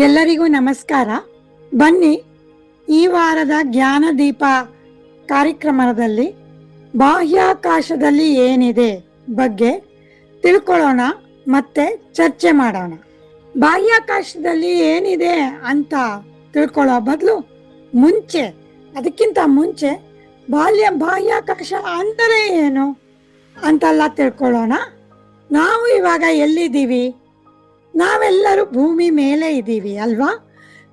ಎಲ್ಲರಿಗೂ ನಮಸ್ಕಾರ. ಬನ್ನಿ, ಈ ವಾರದ ಜ್ಞಾನದೀಪ ಕಾರ್ಯಕ್ರಮದಲ್ಲಿ ಬಾಹ್ಯಾಕಾಶದಲ್ಲಿ ಏನಿದೆ ಬಗ್ಗೆ ತಿಳ್ಕೊಳ್ಳೋಣ ಮತ್ತೆ ಚರ್ಚೆ ಮಾಡೋಣ. ಬಾಹ್ಯಾಕಾಶದಲ್ಲಿ ಏನಿದೆ ಅಂತ ತಿಳ್ಕೊಳ್ಳೋ ಬದಲು ಅದಕ್ಕಿಂತ ಮುಂಚೆ ಬಾಹ್ಯಾಕಾಶ ಅಂದರೆ ಏನು ಅಂತೆಲ್ಲ ತಿಳ್ಕೊಳ್ಳೋಣ. ನಾವು ಇವಾಗ ಎಲ್ಲಿದ್ದೀವಿ? ನಾವೆಲ್ಲರೂ ಭೂಮಿ ಮೇಲೆ ಇದ್ದೀವಿ ಅಲ್ವಾ?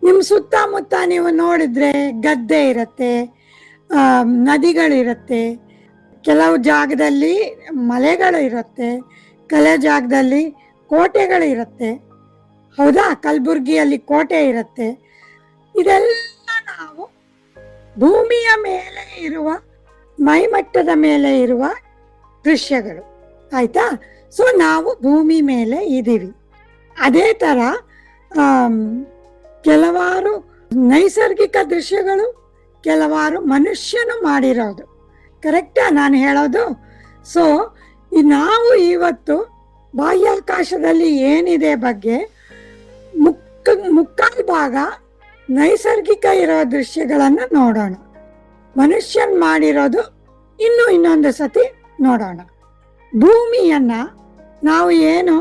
ನಿಮ್ಮ ಸುತ್ತಮುತ್ತ ನೀವು ನೋಡಿದ್ರೆ ಗದ್ದೆ ಇರತ್ತೆ, ನದಿಗಳಿರತ್ತೆ, ಕೆಲವು ಜಾಗದಲ್ಲಿ ಮಲೆಗಳು ಇರುತ್ತೆ, ಕೆಲವು ಜಾಗದಲ್ಲಿ ಕೋಟೆಗಳಿರುತ್ತೆ. ಹೌದಾ? ಕಲಬುರ್ಗಿಯಲ್ಲಿ ಕೋಟೆ ಇರುತ್ತೆ. ಇದೆಲ್ಲ ನಾವು ಭೂಮಿಯ ಮೇಲೆ ಇರುವ, ಮೈಮಟ್ಟದ ಮೇಲೆ ಇರುವ ದೃಶ್ಯಗಳು. ಆಯ್ತಾ? ಸೊ ನಾವು ಭೂಮಿ ಮೇಲೆ ಇದ್ದೀವಿ. ಅದೇ ತರ ಕೆಲವಾರು ನೈಸರ್ಗಿಕ ದೃಶ್ಯಗಳು, ಕೆಲವಾರು ಮನುಷ್ಯನು ಮಾಡಿರೋದು. ಕರೆಕ್ಟಾ ನಾನು ಹೇಳೋದು? ಸೊ ನಾವು ಬಾಹ್ಯಾಕಾಶದಲ್ಲಿ ಏನಿದೆ ಬಗ್ಗೆ ಮುಕ್ಕಾಲು ಭಾಗ ನೈಸರ್ಗಿಕ ಇರೋ ದೃಶ್ಯಗಳನ್ನ ನೋಡೋಣ. ಮನುಷ್ಯನ್ ಮಾಡಿರೋದು ಇನ್ನೊಂದು ಸತಿ ನೋಡೋಣ. ಭೂಮಿಯನ್ನ ನಾವು ಏನು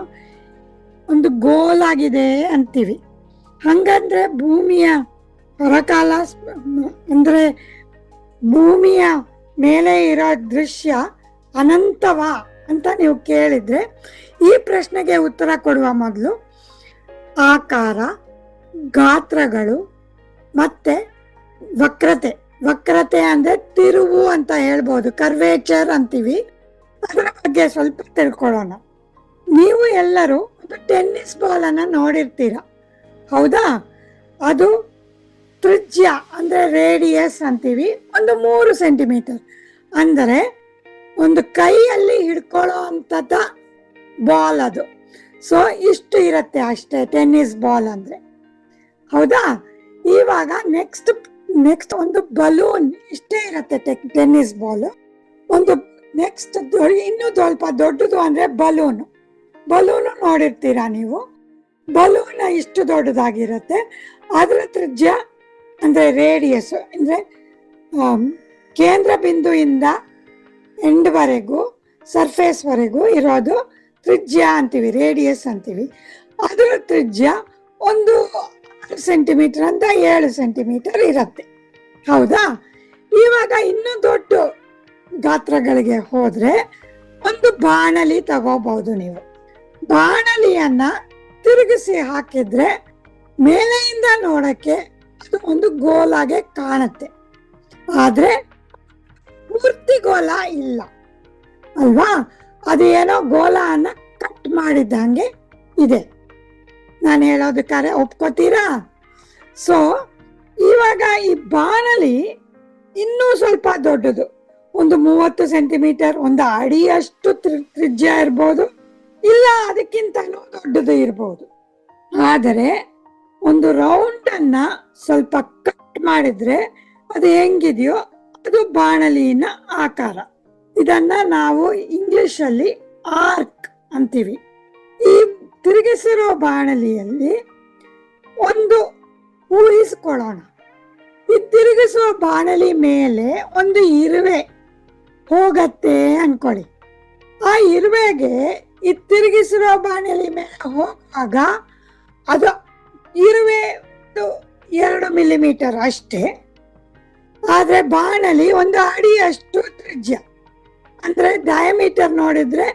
ಒಂದು ಗೋಲಾಗಿದೆ ಅಂತೀವಿ. ಹಂಗಂದ್ರೆ ಭೂಮಿಯ ಹೊರಕಾಲ ಅಂದ್ರೆ ಭೂಮಿಯ ಮೇಲೆ ಇರೋ ದೃಶ್ಯ ಅನಂತವಾ ಅಂತ ನೀವು ಕೇಳಿದ್ರೆ, ಈ ಪ್ರಶ್ನೆಗೆ ಉತ್ತರ ಕೊಡುವ ಮೊದಲು ಆಕಾರ, ಗಾತ್ರಗಳು ಮತ್ತೆ ವಕ್ರತೆ ಅಂದ್ರೆ ತಿರುವು ಅಂತ ಹೇಳ್ಬೋದು, ಕರ್ವೇಚರ್ ಅಂತೀವಿ. ಅದರ ಬಗ್ಗೆ ಸ್ವಲ್ಪ ತಿಳ್ಕೊಳ್ಳೋಣ. ನೀವು ಎಲ್ಲರೂ ಒಂದು ಟೆನ್ನಿಸ್ ಬಾಲ್ ಅನ್ನ ನೋಡಿರ್ತೀರ, ಹೌದಾ? ಅದು ತ್ರಿಜ್ಯ ಅಂದ್ರೆ ರೇಡಿಯಸ್ ಅಂತೀವಿ, ಒಂದು 3 ಸೆಂಟಿಮೀಟರ್. ಅಂದರೆ ಒಂದು ಕೈಯಲ್ಲಿ ಹಿಡ್ಕೊಳ್ಳೋ ಅಂತದ ಬಾಲ್ ಅದು. ಸೊ ಇಷ್ಟು ಇರತ್ತೆ ಅಷ್ಟೇ ಟೆನ್ನಿಸ್ ಬಾಲ್ ಅಂದ್ರೆ, ಹೌದಾ? ಇವಾಗ ನೆಕ್ಸ್ಟ್ ಒಂದು ಬಲೂನ್ ಇಷ್ಟೇ ಇರತ್ತೆ ಟೆನ್ನಿಸ್ ಬಾಲ್. ಒಂದು ನೆಕ್ಸ್ಟ್ ಇನ್ನೂ ಸ್ವಲ್ಪ ದೊಡ್ಡದು ಅಂದ್ರೆ ಬಲೂನು ನೋಡಿರ್ತೀರಾ ನೀವು. ಬಲೂನ್ ಇಷ್ಟು ದೊಡ್ಡದಾಗಿರುತ್ತೆ. ಅದರ ತ್ರಿಜ್ಯ ಅಂದ್ರೆ ರೇಡಿಯಸ್ ಅಂದ್ರೆ ಕೇಂದ್ರ ಬಿಂದುವಿಂದ ಎಂಡ್ ವರೆಗೂ, ಸರ್ಫೇಸ್ ವರೆಗೂ ಇರೋದು ತ್ರಿಜ್ಯ ಅಂತೀವಿ, ರೇಡಿಯಸ್ ಅಂತೀವಿ. ಅದರ ತ್ರಿಜ್ಯ ಒಂದು 6 ಸೆಂಟಿಮೀಟರ್ ಅಂತ 7 ಸೆಂಟಿಮೀಟರ್ ಇರತ್ತೆ, ಹೌದಾ? ಇವಾಗ ಇನ್ನೂ ದೊಡ್ಡ ಗಾತ್ರಗಳಿಗೆ ಹೋದ್ರೆ ಒಂದು ಬಾಣಲಿ ತಗೋಬಹುದು ನೀವು. ಬಾಣಲಿಯನ್ನ ತಿರುಗಿಸಿ ಹಾಕಿದ್ರೆ ಮೇಲೆಯಿಂದ ನೋಡಕ್ಕೆ ಅದು ಒಂದು ಗೋಲಾಗೆ ಕಾಣುತ್ತೆ, ಆದ್ರೆ ಪೂರ್ತಿ ಗೋಲ ಇಲ್ಲ ಅಲ್ವಾ? ಅದು ಏನೋ ಗೋಲನ್ನ ಕಟ್ ಮಾಡಿದಂಗೆ ಇದೆ. ನಾನು ಹೇಳೋದಕ್ಕಾರೆ ಒಪ್ಕೋತೀರಾ? ಸೊ ಇವಾಗ ಈ ಬಾಣಲಿ ಇನ್ನೂ ಸ್ವಲ್ಪ ದೊಡ್ಡದು, ಒಂದು 30 ಸೆಂಟಿಮೀಟರ್, ಒಂದು ಅಡಿಯಷ್ಟು ತ್ರಿಜ್ಯ ಇರ್ಬೋದು, ಇಲ್ಲ ಅದಕ್ಕಿಂತಲೂ ದೊಡ್ಡದು ಇರ್ಬೋದು. ಆದರೆ ಒಂದು ರೌಂಡ್ ಅನ್ನ ಸ್ವಲ್ಪ ಕಟ್ ಮಾಡಿದ್ರೆ ಅದು ಹೆಂಗಿದೆಯೋ ಅದು ಬಾಣಲಿನ ಆಕಾರ. ಇದನ್ನ ನಾವು ಇಂಗ್ಲಿಷ್ ಅಲ್ಲಿ ಆರ್ಕ್ ಅಂತೀವಿ. ಈ ತಿರುಗಿಸಿರೋ ಬಾಣಲಿಯಲ್ಲಿ ಒಂದು ಊಹಿಸ್ಕೊಳ್ಳೋಣ. ಈ ತಿರುಗಿಸುವ ಬಾಣಲಿ ಮೇಲೆ ಒಂದು ಇರುವೆ ಹೋಗತ್ತೆ ಅನ್ಕೊಳ್ಳಿ. ಆ ಇರುವೆಗೆ ಈ ತಿರುಗಿಸಿರೋ ಬಾಣಲಿ ಮೇಲೆ ಹೋಗುವಾಗ ಅದು ಇರುವೆ 2 ಮಿಲಿಮೀಟರ್ ಅಷ್ಟೇ, ಆದ್ರೆ ಬಾಣಲಿ 1 ಅಡಿಯಷ್ಟು ತ್ರಿಜ್ಯ, ಅಂದ್ರೆ ಡಯಾಮೀಟರ್ ನೋಡಿದ್ರೆ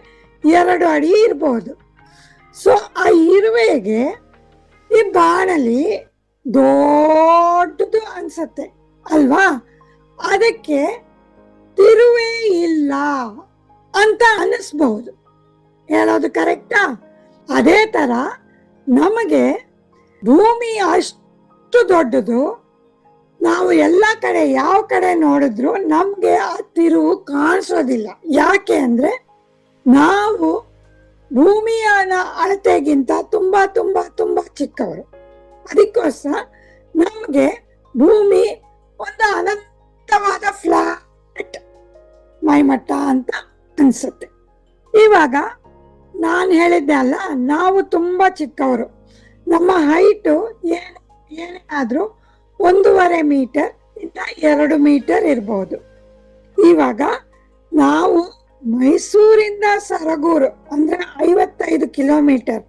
2 ಅಡಿ ಇರ್ಬೋದು. ಸೊ ಆ ಇರುವೆಗೆ ಈ ಬಾಣಲಿ ದೊಡ್ಡದು ಅನ್ಸತ್ತೆ ಅಲ್ವಾ? ಅದಕ್ಕೆ ತಿರುವೇ ಇಲ್ಲ ಅಂತ ಅನಿಸ್ಬಹುದು. ಹೇಳೋದು ಕರೆಕ್ಟಾ? ಅದೇ ತರ ನಮಗೆ ಭೂಮಿ ಅಷ್ಟು ದೊಡ್ಡದು, ನಾವು ಎಲ್ಲ ಕಡೆ ಯಾವ ಕಡೆ ನೋಡಿದ್ರು ನಮ್ಗೆ ಆ ತಿರುವು ಕಾಣಿಸೋದಿಲ್ಲ. ಯಾಕೆ ಅಂದ್ರೆ ನಾವು ಭೂಮಿಯ ಅಳತೆಗಿಂತ ತುಂಬಾ ತುಂಬಾ ತುಂಬಾ ಚಿಕ್ಕವರು. ಅದಕ್ಕೋಸ್ಕರ ನಮ್ಗೆ ಭೂಮಿ ಒಂದು ಅನಂತವಾದ ಫ್ಲಾಟ್ ಮೈಮಟ್ಟ ಅಂತ ಅನ್ಸುತ್ತೆ. ಇವಾಗ ನಾನು ಹೇಳಿದ್ದೆ ಅಲ್ಲ, ನಾವು ತುಂಬಾ ಚಿಕ್ಕವರು. ನಮ್ಮ ಹೈಟು ಏನೇ ಆದ್ರೂ 1.5 ಮೀಟರ್ ಇಂದ 2 ಮೀಟರ್ ಇರ್ಬೋದು. ಇವಾಗ ನಾವು ಮೈಸೂರಿಂದ ಸರಗೂರು ಅಂದ್ರೆ 55 ಕಿಲೋಮೀಟರ್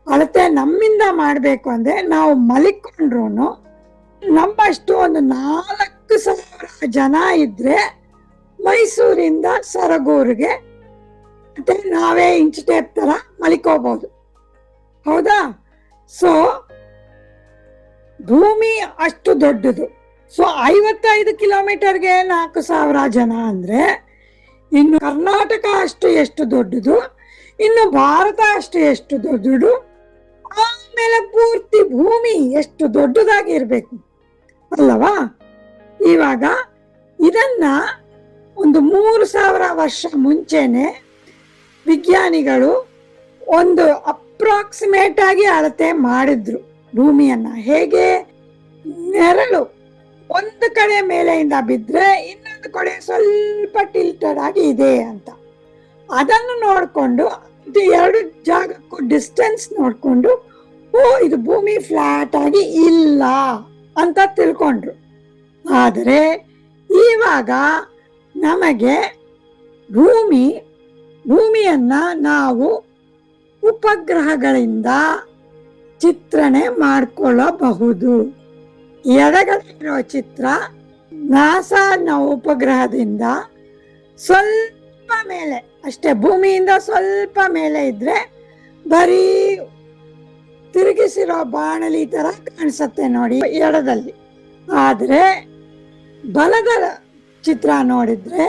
ಅಳತೆ ನಮ್ಮಿಂದ ಮಾಡ್ಬೇಕು ಅಂದ್ರೆ ನಾವು ಮಲಿಕೊಂಡ್ರು ನಮ್ಮಷ್ಟು ಒಂದು 4,000 ಜನ ಇದ್ರೆ ಮೈಸೂರಿಂದ ಸರಗೂರಿಗೆ ಮತ್ತೆ ನಾವೇ ಇಂಚ್ ಟೇಪ್ ತರ ಮಲಿಕೋಬಹುದು. ಹೌದಾ? ಸೊ ಭೂಮಿ ಅಷ್ಟು ದೊಡ್ಡದು. ಸೊ 55 ಕಿಲೋಮೀಟರ್ಗೆ 4,000 ಜನ ಅಂದ್ರೆ ಇನ್ನು ಕರ್ನಾಟಕ ಅಷ್ಟು ಎಷ್ಟು ದೊಡ್ಡದು, ಇನ್ನು ಭಾರತ ಅಷ್ಟು ಎಷ್ಟು ದೊಡ್ಡದು, ಆಮೇಲೆ ಪೂರ್ತಿ ಭೂಮಿ ಎಷ್ಟು ದೊಡ್ಡದಾಗಿ ಇರ್ಬೇಕು ಅಲ್ಲವಾ? ಇವಾಗ ಇದನ್ನ ಒಂದು 3,000 ವರ್ಷ ಮುಂಚೆನೆ ವಿಜ್ಞಾನಿಗಳು ಒಂದು ಅಪ್ರಾಕ್ಸಿಮೇಟ್ ಆಗಿ ಅಳತೆ ಮಾಡಿದ್ರು ಭೂಮಿಯನ್ನ. ಹೇಗೆ? ನೆರಳು ಒಂದು ಕಡೆ ಮೇಲೆಯಿಂದ ಬಿದ್ರೆ ಇನ್ನೊಂದು ಕಡೆ ಸ್ವಲ್ಪ ಟಿಲ್ಟೆಡ್ ಆಗಿ ಇದೆ ಅಂತ, ಅದನ್ನು ನೋಡ್ಕೊಂಡು ಎರಡು ಜಾಗಕ್ಕೂ ಡಿಸ್ಟೆನ್ಸ್ ನೋಡ್ಕೊಂಡು ಇದು ಭೂಮಿ ಫ್ಲಾಟ್ ಆಗಿ ಇಲ್ಲ ಅಂತ ತಿಳ್ಕೊಂಡ್ರು. ಆದರೆ ಇವಾಗ ನಮಗೆ ಭೂಮಿಯನ್ನ ನಾವು ಉಪಗ್ರಹಗಳಿಂದ ಚಿತ್ರಣೆ ಮಾಡ್ಕೊಳ್ಳಬಹುದು. ಎಡಗಡೆ ಇರೋ ಚಿತ್ರ ನಾಸಾನ ಉಪಗ್ರಹದಿಂದ ಸ್ವಲ್ಪ ಮೇಲೆ ಅಷ್ಟೇ, ಭೂಮಿಯಿಂದ ಸ್ವಲ್ಪ ಮೇಲೆ ಇದ್ರೆ ಬರೀ ತಿರುಗಿಸಿರೋ ಬಾಣಲಿ ತರ ಕಾಣಿಸುತ್ತೆ ನೋಡಿ ಎಡದಲ್ಲಿ. ಆದ್ರೆ ಬಲದ ಚಿತ್ರ ನೋಡಿದ್ರೆ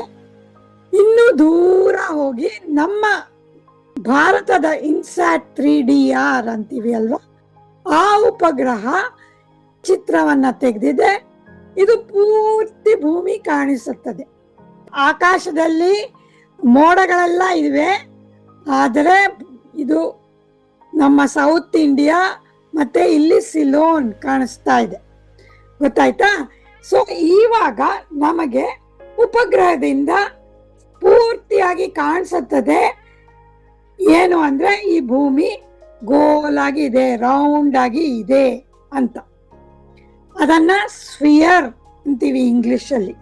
ಇನ್ನೂ ದೂರ ಹೋಗಿ ನಮ್ಮ ಭಾರತದ ಇನ್ಸ್ಯಾಟ್ 3DR ಅಂತೀವಿ ಅಲ್ವಾ, ಆ ಉಪಗ್ರಹ ಚಿತ್ರವನ್ನ ತೆಗೆದಿದೆ. ಇದು ಪೂರ್ತಿ ಭೂಮಿ ಕಾಣಿಸುತ್ತದೆ. ಆಕಾಶದಲ್ಲಿ ಮೋಡಗಳೆಲ್ಲ ಇವೆ, ಆದರೆ ಇದು ನಮ್ಮ ಸೌತ್ ಇಂಡಿಯಾ ಮತ್ತೆ ಇಲ್ಲಿ ಸಿಲೋನ್ ಕಾಣಿಸ್ತಾ ಇದೆ. ಗೊತ್ತಾಯ್ತಾ? ಸೊ ಇವಾಗ ನಮಗೆ ಉಪಗ್ರಹದಿಂದ ಪೂರ್ತಿಯಾಗಿ ಕಾಣಿಸುತ್ತದೆ ಏನು ಅಂದ್ರೆ ಈ ಭೂಮಿ ಗೋಲಾಗಿ ಇದೆ, ರೌಂಡ್ ಆಗಿ ಇದೆ ಅಂತ. ಅದನ್ನ ಸ್ಫಿಯರ್ ಅಂತೀವಿ ಇಂಗ್ಲಿಷ್ ಅಲ್ಲಿ.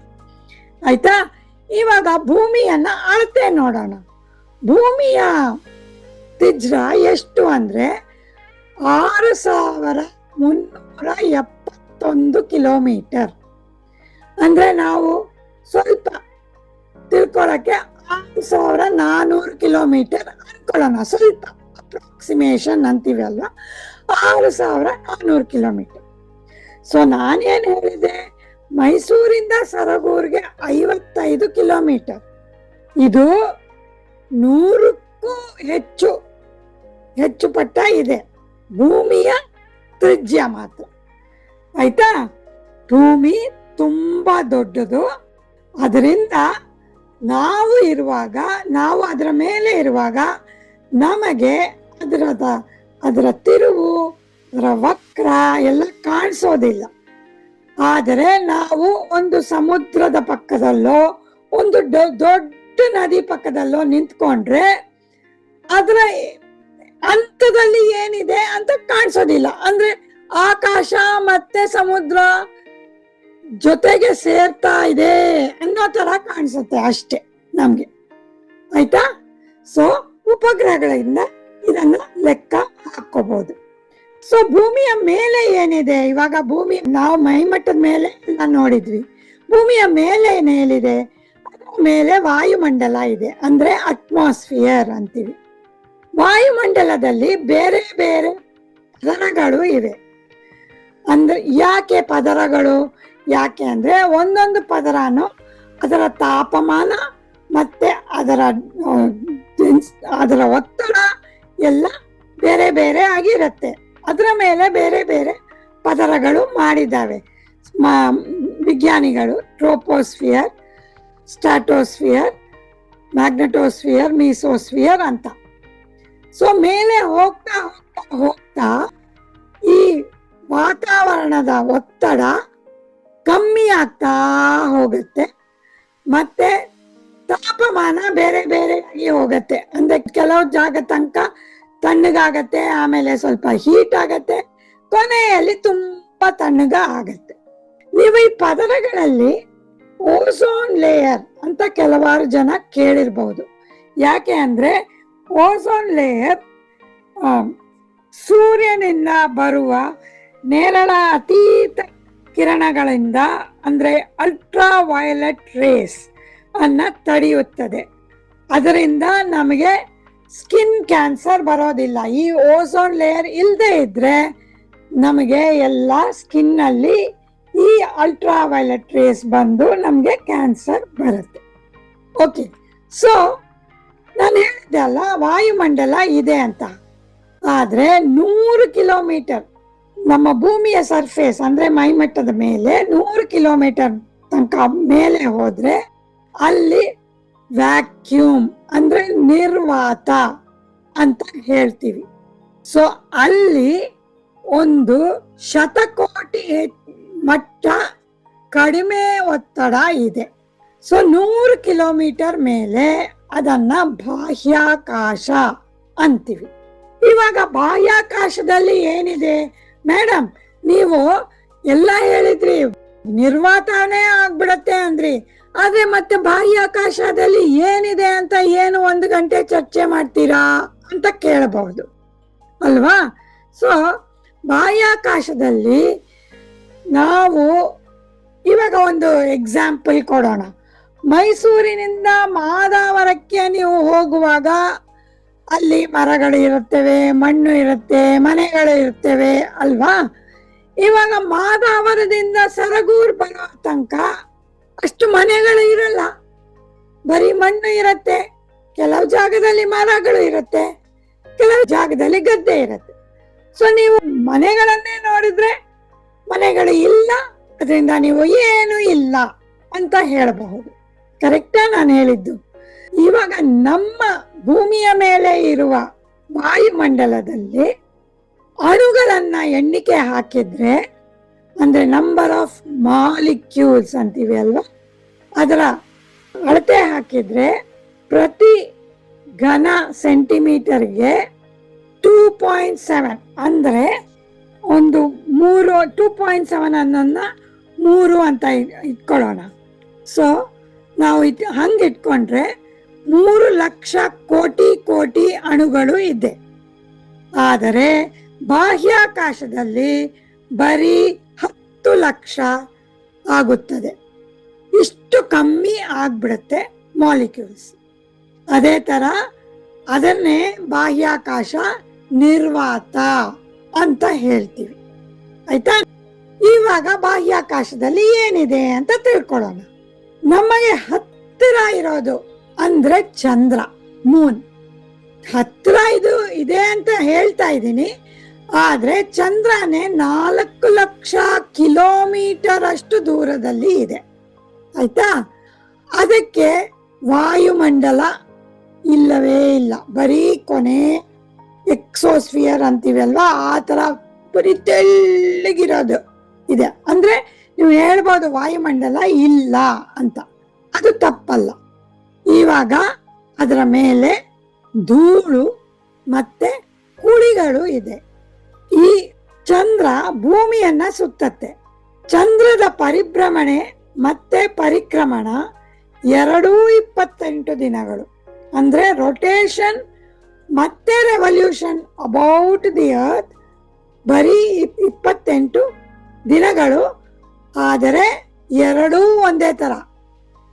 ಆಯ್ತಾ? ಇವಾಗ ಭೂಮಿಯನ್ನ ಅಳತೆ ನೋಡೋಣ. ಭೂಮಿಯ ತ್ರಿಜ್ಯ ಎಷ್ಟು ಅಂದ್ರೆ 6,371 ಕಿಲೋಮೀಟರ್. ಅಂದ್ರೆ ನಾವು ಸ್ವಲ್ಪ ತಿಳ್ಕೊಳಕ್ಕೆ 6,400 ಕಿಲೋಮೀಟರ್ ಅನ್ಕೊಳ್ಳೋಣ, ಸ್ವಲ್ಪ ಅಪ್ರಾಕ್ಸಿಮೇಷನ್ ಅಂತೀವಿ ಅಲ್ವಾ, 6,400 ಕಿಲೋಮೀಟರ್. ಸೊ ನಾನೇನ್ ಹೇಳಿದೆ, ಮೈಸೂರಿಂದ ಸರಗೂರಿಗೆ 55 ಕಿಲೋಮೀಟರ್. ಇದು 100ಕ್ಕೂ ಹೆಚ್ಚು ಪಟ್ಟ ಇದೆ ಭೂಮಿಯ ತ್ರಿಜ್ಯ ಮಾತ್ರ. ಆಯ್ತಾ? ಭೂಮಿ ತುಂಬಾ ದೊಡ್ಡದು. ಅದರಿಂದ ನಾವು ಅದರ ಮೇಲೆ ಇರುವಾಗ ನಮಗೆ ಅದರ ತಿರುವು, ಅದರ ವಕ್ರ ಎಲ್ಲ ಕಾಣಿಸೋದಿಲ್ಲ. ಆದರೆ ನಾವು ಒಂದು ಸಮುದ್ರದ ಪಕ್ಕದಲ್ಲೋ ಒಂದು ದೊಡ್ಡ ನದಿ ಪಕ್ಕದಲ್ಲೋ ನಿಂತ್ಕೊಂಡ್ರೆ ಅದರ ಅಂತದಲ್ಲಿ ಏನಿದೆ ಅಂತ ಕಾಣಿಸೋದಿಲ್ಲ. ಅಂದ್ರೆ ಆಕಾಶ ಮತ್ತೆ ಸಮುದ್ರ ಜೊತೆಗೆ ಸೇರ್ತಾ ಇದೆ ಅನ್ನೋ ತರ ಕಾಣಿಸುತ್ತೆ ಅಷ್ಟೇ ನಮ್ಗೆ. ಆಯ್ತಾ? ಸೊ ಉಪಗ್ರಹಗಳಿಂದ ಇದನ್ನ ಲೆಕ್ಕ ಹಾಕೋಬಹುದು. ಸೊ ಭೂಮಿಯ ಮೇಲೆ ಏನಿದೆ, ಇವಾಗ ಭೂಮಿ ನಾವು ಮೈಮಟ್ಟದ ಮೇಲೆ ನೋಡಿದ್ವಿ. ಭೂಮಿಯ ಮೇಲೆ ಏನಿದೆ, ಮೇಲೆ ವಾಯುಮಂಡಲ ಇದೆ, ಅಂದ್ರೆ ಅಟ್ಮಾಸ್ಫಿಯರ್ ಅಂತೀವಿ. ವಾಯುಮಂಡಲದಲ್ಲಿ ಬೇರೆ ಬೇರೆ ಪದರಗಳು ಇವೆ. ಅಂದ್ರೆ ಯಾಕೆ ಪದರಗಳು? ಯಾಕೆ ಅಂದ್ರೆ ಒಂದೊಂದು ಪದರನು ಅದರ ತಾಪಮಾನ ಮತ್ತೆ ಅದರ ಒತ್ತಡ ಎಲ್ಲ ಬೇರೆ ಬೇರೆ ಆಗಿರುತ್ತೆ. ಅದರ ಮೇಲೆ ಬೇರೆ ಬೇರೆ ಪದರಗಳು ಮಾಡಿದ್ದಾವೆ ವಿಜ್ಞಾನಿಗಳು. ಟ್ರೋಪೋಸ್ಫಿಯರ್, ಸ್ಟ್ರಾಟೋಸ್ಫಿಯರ್, ಮ್ಯಾಗ್ನೆಟೋಸ್ಫಿಯರ್, ಮೀಸೋಸ್ಫಿಯರ್ ಅಂತ. ಸೊ ಮೇಲೆ ಹೋಗ್ತಾ ಹೋಗ್ತಾ ಹೋಗ್ತಾ ಈ ವಾತಾವರಣದ ಒತ್ತಡ ಕಮ್ಮಿ ಆಗ್ತಾ ಹೋಗುತ್ತೆ, ಮತ್ತೆ ತಾಪಮಾನ ಬೇರೆ ಬೇರೆ ಆಗಿ ಹೋಗುತ್ತೆ. ಅಂದ್ರೆ ಕೆಲವು ಜಾಗ ತನಕ ತಣ್ಣಗಾಗತ್ತೆ, ಆಮೇಲೆ ಸ್ವಲ್ಪ ಹೀಟ್ ಆಗತ್ತೆ, ಕೊನೆಯಲ್ಲಿ ತುಂಬಾ ತಣ್ಣಗ ಆಗತ್ತೆ. ನೀವು ಈ ಪದರಗಳಲ್ಲಿ ಓಝೋನ್ ಲೇಯರ್ ಅಂತ ಕೆಲವಾರು ಜನ ಕೇಳಿರ್ಬಹುದು. ಯಾಕೆ ಅಂದ್ರೆ ಓಝೋನ್ ಲೇಯರ್ ಸೂರ್ಯನಿಂದ ಬರುವ ನೇರಳ ಅತೀತ ಕಿರಣಗಳಿಂದ ಅಂದ್ರೆ ಅಲ್ಟ್ರಾ ವಯಲೆಟ್ ರೇಸ್ ಅನ್ನ ತಡೆಯುತ್ತದೆ. ಅದರಿಂದ ನಮಗೆ ಸ್ಕಿನ್ ಕ್ಯಾನ್ಸರ್ ಬರೋದಿಲ್ಲ. ಈ ಓಝೋನ್ ಲೇಯರ್ ಇಲ್ಲದೆ ಇದ್ರೆ ನಮಗೆ ಎಲ್ಲ ಸ್ಕಿನ್ ಅಲ್ಲಿ ಈ ಅಲ್ಟ್ರಾ ವಯಲೆಟ್ ರೇಸ್ ಬಂದು ನಮಗೆ ಕ್ಯಾನ್ಸರ್ ಬರುತ್ತೆ. ಓಕೆ, ಸೊ ನಾನು ಹೇಳಿದ್ದೆ ಅಲ್ಲ ವಾಯುಮಂಡಲ ಇದೆ ಅಂತ. ಆದ್ರೆ 100 ಕಿಲೋಮೀಟರ್ ನಮ್ಮ ಭೂಮಿಯ ಸರ್ಫೇಸ್ ಅಂದ್ರೆ ಮೈಮಟ್ಟದ ಮೇಲೆ 100 ಕಿಲೋಮೀಟರ್ ತನಕ ಮೇಲೆ ಹೋದ್ರೆ ಅಲ್ಲಿ ವ್ಯಾಕ್ಯೂಮ್ ಅಂದ್ರೆ ನಿರ್ವಾತ ಅಂತ ಹೇಳ್ತೀವಿ. ಸೊ ಅಲ್ಲಿ ಒಂದು ಶತಕೋಟಿ ಮಟ್ಟ ಕಡಿಮೆ ಒತ್ತಡ ಇದೆ. ಸೊ 100 ಕಿಲೋಮೀಟರ್ ಮೇಲೆ ಅದನ್ನ ಬಾಹ್ಯಾಕಾಶ ಅಂತೀವಿ. ಇವಾಗ ಬಾಹ್ಯಾಕಾಶದಲ್ಲಿ ಏನಿದೆ ಮೇಡಮ್? ನೀವು ಎಲ್ಲ ಹೇಳಿದ್ರಿ, ನಿರ್ವಾತನೇ ಆಗ್ಬಿಡತ್ತೆ ಅಂದ್ರಿ, ಆದ್ರೆ ಮತ್ತೆ ಬಾಹ್ಯಾಕಾಶದಲ್ಲಿ ಏನಿದೆ ಅಂತ ಏನು 1 ಗಂಟೆ ಚರ್ಚೆ ಮಾಡ್ತೀರಾ ಅಂತ ಕೇಳಬಹುದು ಅಲ್ವಾ? ಸೊ ಬಾಹ್ಯಾಕಾಶದಲ್ಲಿ ನಾವು ಇವಾಗ ಒಂದು ಎಕ್ಸಾಂಪಲ್ ಕೊಡೋಣ. ಮೈಸೂರಿನಿಂದ ಮಾದಾವರಕ್ಕೆ ನೀವು ಹೋಗುವಾಗ ಅಲ್ಲಿ ಮರಗಳು ಇರುತ್ತವೆ, ಮಣ್ಣು ಇರುತ್ತೆ, ಮನೆಗಳು ಇರುತ್ತವೆ ಅಲ್ವಾ? ಇವಾಗ ಮಾದಾವರದಿಂದ ಸರಗೂರು ಬರೋ ತನಕ ಅಷ್ಟು ಮನೆಗಳು ಇರಲ್ಲ, ಬರೀ ಮಣ್ಣು ಇರುತ್ತೆ. ಕೆಲವು ಜಾಗದಲ್ಲಿ ಮರಗಳು ಇರುತ್ತೆ, ಕೆಲವು ಜಾಗದಲ್ಲಿ ಗದ್ದೆ ಇರುತ್ತೆ. ಸೊ ನೀವು ಮನೆಗಳನ್ನೇ ನೋಡಿದ್ರೆ ಮನೆಗಳು ಇಲ್ಲ, ಅದರಿಂದ ನೀವು ಏನು ಇಲ್ಲ ಅಂತ ಹೇಳಬಹುದು. ಕರೆಕ್ಟಾ ನಾನು ಹೇಳಿದ್ದು? ಇವಾಗ ನಮ್ಮ ಭೂಮಿಯ ಮೇಲೆ ಇರುವ ವಾಯುಮಂಡಲದಲ್ಲಿ ಅಣುಗಳನ್ನ ಎಣ್ಣಿಕೆ ಹಾಕಿದ್ರೆ ಅಂದ್ರೆ ನಂಬರ್ ಆಫ್ ಮಾಲಿಕ್ಯೂಲ್ಸ್ ಅಂತೀವಿ ಅಲ್ವಾ, ಅದರ ಅಳತೆ ಹಾಕಿದ್ರೆ ಪ್ರತಿ ಘನ ಸೆಂಟಿಮೀಟರ್ಗೆ 2.7 ಅಂದ್ರೆ ಒಂದು 2.7 ಅನ್ನೋದನ್ನ 3 ಅಂತ ಇಟ್ಕೊಳ್ಳೋಣ. ಸೊ ನಾವು ಹಂಗೆ ಇಟ್ಕೊಂಡ್ರೆ 3 ಲಕ್ಷ ಕೋಟಿ ಅಣುಗಳು ಇದೆ. ಆದರೆ ಬಾಹ್ಯಾಕಾಶದಲ್ಲಿ ಬರೀ 10 ಲಕ್ಷ ಆಗುತ್ತದೆ. ಇಷ್ಟು ಕಮ್ಮಿ ಆಗ್ಬಿಡುತ್ತೆ ಮಾಲಿಕ್ಯೂಲ್ಸ್. ಅದೇ ತರ ಅದನ್ನೇ ಬಾಹ್ಯಾಕಾಶ ನಿರ್ವಾತ ಅಂತ ಹೇಳ್ತೀವಿ. ಆಯ್ತಾ? ಇವಾಗ ಬಾಹ್ಯಾಕಾಶದಲ್ಲಿ ಏನಿದೆ ಅಂತ ತಿಳ್ಕೊಳ್ಳೋಣ. ನಮಗೆ ಹತ್ತಿರ ಇರೋದು ಅಂದ್ರೆ ಚಂದ್ರ, ಮೂನ್. ಹತ್ತಿರ ಇದು ಇದೆ ಅಂತ ಹೇಳ್ತಾ ಇದ್ದೀನಿ, ಆದ್ರೆ ಚಂದ್ರನೇ 4 ಲಕ್ಷ ಕಿಲೋಮೀಟರ್ ಅಷ್ಟು ದೂರದಲ್ಲಿ ಇದೆ. ಆಯ್ತಾ? ಅದಕ್ಕೆ ವಾಯುಮಂಡಲ ಇಲ್ಲವೇ ಇಲ್ಲ, ಬರೀ ಕೊನೆ ಎಕ್ಸೋಸ್ಫಿಯರ್ ಅಂತೀವಿ ಅಲ್ವಾ, ಆ ತರ ಬರೀ ತೆಳ್ಳಗಿರೋದು ಇದೆ. ಅಂದ್ರೆ ನೀವು ಹೇಳ್ಬೋದು ವಾಯುಮಂಡಲ ಇಲ್ಲ ಅಂತ, ಅದು ತಪ್ಪಲ್ಲ. ಇವಾಗ ಅದರ ಮೇಲೆ ಧೂಳು ಮತ್ತೆ ಕುಳಿಗಳು ಇದೆ. ಈ ಚಂದ್ರ ಭೂಮಿಯನ್ನ ಸುತ್ತತ್ತೆ. ಚಂದ್ರದ ಪರಿಭ್ರಮಣೆ ಮತ್ತೆ ಪರಿಕ್ರಮಣ ಎರಡೂ 28 ದಿನಗಳು. ಅಂದ್ರೆ ರೊಟೇಷನ್ ಮತ್ತೆ ರೆವಲ್ಯೂಷನ್ ಅಬೌಟ್ ದಿ ಅರ್ತ್ ಬರೀ 28 ದಿನಗಳು. ಆದರೆ ಎರಡೂ ಒಂದೇ ತರ.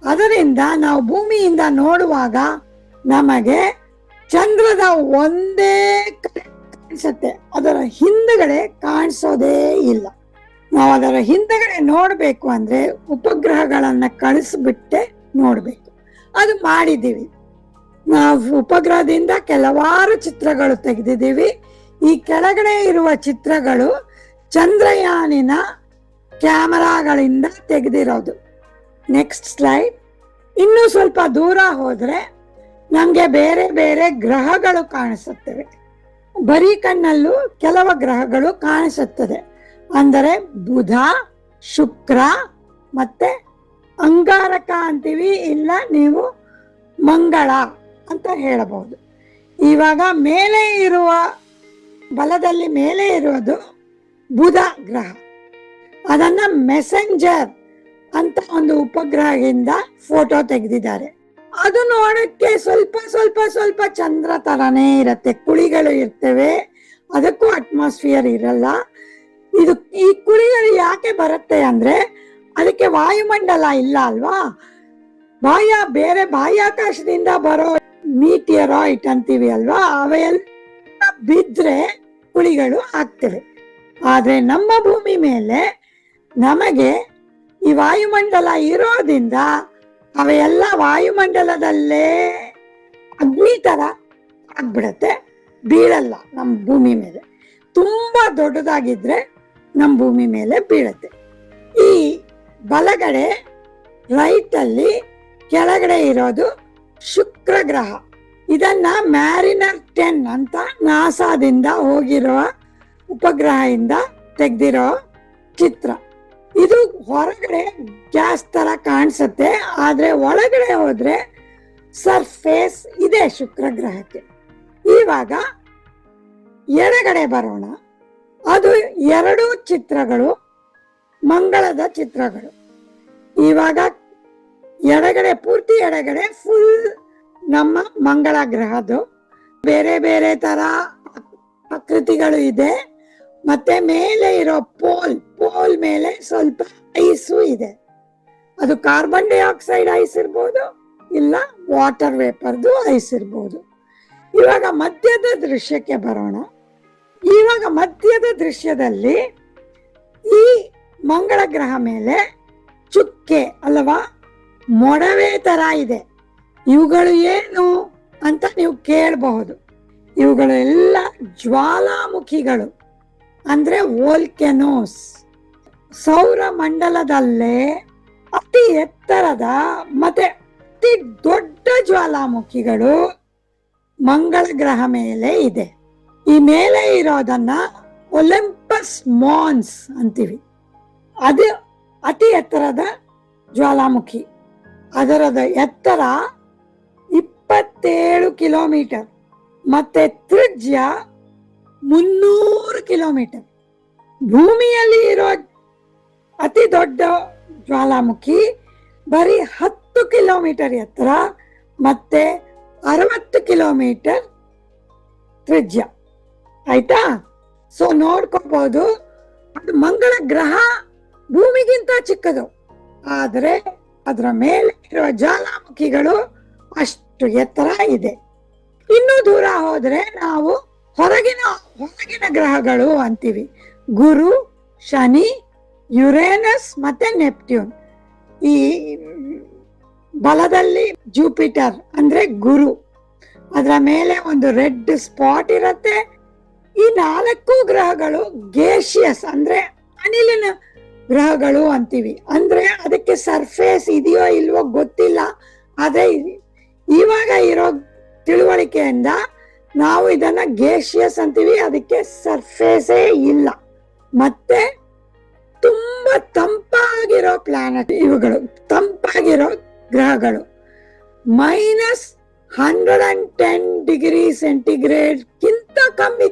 ಅದರಿಂದ ನಾವು ಭೂಮಿಯಿಂದ ನೋಡುವಾಗ ನಮಗೆ ಚಂದ್ರದ ಒಂದೇ ಕಡೆ ಕಾಣಿಸುತ್ತೆ, ಅದರ ಹಿಂದಗಡೆ ಕಾಣಿಸೋದೇ ಇಲ್ಲ. ನಾವು ಅದರ ಹಿಂದಗಡೆ ನೋಡ್ಬೇಕು ಅಂದ್ರೆ ಉಪಗ್ರಹಗಳನ್ನ ಕಳಿಸ್ಬಿಟ್ಟೆ ನೋಡ್ಬೇಕು. ಅದು ಮಾಡಿದ್ದೀವಿ ನಾವು. ಉಪಗ್ರಹದಿಂದ ಕೆಲವಾರು ಚಿತ್ರಗಳು ತೆಗೆದಿದ್ದೀವಿ. ಈ ಕೆಳಗಡೆ ಇರುವ ಚಿತ್ರಗಳು ಚಂದ್ರಯಾನಿನ ಕ್ಯಾಮರಾಗಳಿಂದ ತೆಗೆದಿರೋದು. Next slide. ಇನ್ನೂ ಸ್ವಲ್ಪ ದೂರ ಹೋದ್ರೆ ನಮ್ಗೆ ಬೇರೆ ಬೇರೆ ಗ್ರಹಗಳು ಕಾಣಿಸುತ್ತವೆ. ಬರೀ ಕಣ್ಣಲ್ಲೂ ಕೆಲವು ಗ್ರಹಗಳು ಕಾಣಿಸುತ್ತದೆ. ಅಂದರೆ ಬುಧ, ಶುಕ್ರ ಮತ್ತೆ ಅಂಗಾರಕ ಅಂತೀವಿ, ಇಲ್ಲ ನೀವು ಮಂಗಳ ಅಂತ ಹೇಳಬಹುದು. ಇವಾಗ ಮೇಲೆ ಇರುವ ಬಲದಲ್ಲಿ ಮೇಲೆ ಇರುವುದು ಬುಧ ಗ್ರಹ. ಅದನ್ನ ಮೆಸೆಂಜರ್ ಅಂತ ಒಂದು ಉಪಗ್ರಹದಿಂದ ಫೋಟೋ ತೆಗೆದಿದ್ದಾರೆ. ಅದು ನೋಡಕ್ಕೆ ಸ್ವಲ್ಪ ಸ್ವಲ್ಪ ಸ್ವಲ್ಪ ಚಂದ್ರ ತರಾನೇ ಇರತ್ತೆ, ಕುಳಿಗಳು ಇರ್ತವೆ, ಅದಕ್ಕೂ ಅಟ್ಮಾಸ್ಫಿಯರ್ ಇರಲ್ಲ. ಈ ಕುಳಿಗಳು ಯಾಕೆ ಬರುತ್ತೆ ಅಂದ್ರೆ ಅದಕ್ಕೆ ವಾಯುಮಂಡಲ ಇಲ್ಲ ಅಲ್ವಾ. ಬೇರೆ ಬಾಹ್ಯಾಕಾಶದಿಂದ ಬರೋ ಮೀಟಿಯರಾಯ್ಟ್ ಅಂತೀವಿ ಅಲ್ವಾ, ಅವೆಲ್ಲ ಬಿದ್ರೆ ಕುಳಿಗಳು ಆಗ್ತವೆ. ಆದ್ರೆ ನಮ್ಮ ಭೂಮಿ ಮೇಲೆ ನಮಗೆ ಈ ವಾಯುಮಂಡಲ ಇರೋದ್ರಿಂದ ಅವೆಲ್ಲ ವಾಯುಮಂಡಲದಲ್ಲೇ ಅಗ್ನಿ ತರ ಆಗ್ಬಿಡತ್ತೆ, ಬೀಳಲ್ಲ ನಮ್ಮ ಭೂಮಿ ಮೇಲೆ. ತುಂಬಾ ದೊಡ್ಡದಾಗಿದ್ರೆ ನಮ್ಮ ಭೂಮಿ ಮೇಲೆ ಬೀಳತ್ತೆ. ಈ ಬಲಗಡೆ ರೈಟ್ ಅಲ್ಲಿ ಕೆಳಗಡೆ ಇರೋದು ಶುಕ್ರ ಗ್ರಹ. ಇದನ್ನ ಮ್ಯಾರಿನರ್ 10 ಅಂತ ನಾಸಾದಿಂದ ಹೋಗಿರುವ ಉಪಗ್ರಹದಿಂದ ತೆಗ್ದಿರೋ ಚಿತ್ರ. ಇದು ಹೊರಗಡೆ ಗ್ಯಾಸ್ ತರ ಕಾಣಿಸುತ್ತೆ, ಆದ್ರೆ ಒಳಗಡೆ ಹೋದ್ರೆ ಸರ್ಫೇಸ್ ಇದೆ ಶುಕ್ರ ಗ್ರಹಕ್ಕೆ. ಇವಾಗ ಎಡಗಡೆ ಬರೋಣ. ಅದು 2 ಚಿತ್ರಗಳು ಮಂಗಳದ ಚಿತ್ರಗಳು. ಇವಾಗ ಪೂರ್ತಿ ಎಡಗಡೆ ಫುಲ್ ನಮ್ಮ ಮಂಗಳ ಗ್ರಹದ್ದು ಬೇರೆ ಬೇರೆ ತರ ಆಕೃತಿಗಳು ಇದೆ. ಮತ್ತೆ ಮೇಲೆ ಇರೋ ಪೋಲ್ ಮೇಲೆ ಸ್ವಲ್ಪ ಐಸು ಇದೆ. ಅದು ಕಾರ್ಬನ್ ಡೈಆಕ್ಸೈಡ್ ಐಸ್ ಇರ್ಬೋದು, ಇಲ್ಲ ವಾಟರ್ ವೇಪರ್ದು ಐಸ್ ಇರ್ಬೋದು. ಇವಾಗ ಮಧ್ಯದ ದೃಶ್ಯಕ್ಕೆ ಬರೋಣ. ಇವಾಗ ಮಧ್ಯದ ದೃಶ್ಯದಲ್ಲಿ ಈ ಮಂಗಳ ಗ್ರಹ ಮೇಲೆ ಚುಕ್ಕೆ ಅಲ್ವಾ, ಮೊಡವೆ ತರ ಇದೆ. ಇವುಗಳು ಏನು ಅಂತ ನೀವು ಕೇಳಬಹುದು. ಇವುಗಳು ಎಲ್ಲ ಜ್ವಾಲಾಮುಖಿಗಳು, ಅಂದ್ರೆ ವೋಲ್ಕೆನೋಸ್. ಸೌರ ಮಂಡಲದಲ್ಲೇ ಅತಿ ಎತ್ತರದ ಮತ್ತೆ ಅತಿ ದೊಡ್ಡ ಜ್ವಾಲಾಮುಖಿಗಳು ಮಂಗಳ ಗ್ರಹ ಮೇಲೆ ಇದೆ. ಈ ಮೇಲೆ ಇರೋದನ್ನ ಒಲಿಂಪಸ್ ಮಾನ್ಸ್ ಅಂತೀವಿ. ಅದು ಅತಿ ಎತ್ತರದ ಜ್ವಾಲಾಮುಖಿ. ಅದರದ ಎತ್ತರ 27 ಕಿಲೋಮೀಟರ್ ಮತ್ತೆ ತ್ರಿಜ್ಯ 300 ಕಿಲೋಮೀಟರ್. ಭೂಮಿಯಲ್ಲಿ ಇರೋ ಅತಿ ದೊಡ್ಡ ಜ್ವಾಲಾಮುಖಿ ಬರೀ 10 ಕಿಲೋಮೀಟರ್ ಎತ್ತರ ಮತ್ತೆ 60 ಕಿಲೋಮೀಟರ್ ತ್ರಿಜ್ಯ. ಆಯ್ತಾ? ಸೊ ನೋಡ್ಕೋಬಹುದು, ಅದು ಮಂಗಳ ಗ್ರಹ ಭೂಮಿಗಿಂತ ಚಿಕ್ಕದು, ಆದ್ರೆ ಅದರ ಮೇಲೆ ಇರುವ ಜ್ವಾಲಾಮುಖಿಗಳು ಅಷ್ಟು ಎತ್ತರ ಇದೆ. ಇನ್ನೂ ದೂರ ಹೋದ್ರೆ ನಾವು ಹೊರಗಿನ ಗ್ರಹಗಳು ಅಂತೀವಿ. ಗುರು, ಶನಿ, ಯುರೇನಸ್ ಮತ್ತೆ ನೆಪ್ಟ್ಯೂನ್. ಈ ಬಲದಲ್ಲಿ ಜೂಪಿಟರ್ ಅಂದ್ರೆ ಗುರು, ಅದರ ಮೇಲೆ ಒಂದು ರೆಡ್ ಸ್ಪಾಟ್ ಇರತ್ತೆ. ಈ 4 ಗ್ರಹಗಳು ಗೇಷಿಯಸ್ ಅಂದ್ರೆ ಅನಿಲಿನ ಗ್ರಹಗಳು ಅಂತೀವಿ. ಅಂದ್ರೆ ಅದಕ್ಕೆ ಸರ್ಫೇಸ್ ಇದೆಯೋ ಇಲ್ವೋ ಗೊತ್ತಿಲ್ಲ, ಆದ್ರೆ ಇವಾಗ ಇರೋ ತಿಳುವಳಿಕೆಯಿಂದ ನಾವು ಇದನ್ನ ಗೇಷಿಯಸ್ ಅಂತೀವಿ. ಅದಕ್ಕೆ ಸರ್ಫೇಸೇ ಇಲ್ಲ. ಮತ್ತೆ ತುಂಬಾ ತಂಪಾಗಿರೋ ಪ್ಲಾನೆಟ್ ಇವುಗಳು, ತಂಪಾಗಿರೋ ಗ್ರಹಗಳು. -110 ಡಿಗ್ರಿ ಸೆಂಟಿಗ್ರೇಡ್ ಗಿಂತ ಕಮ್ಮಿ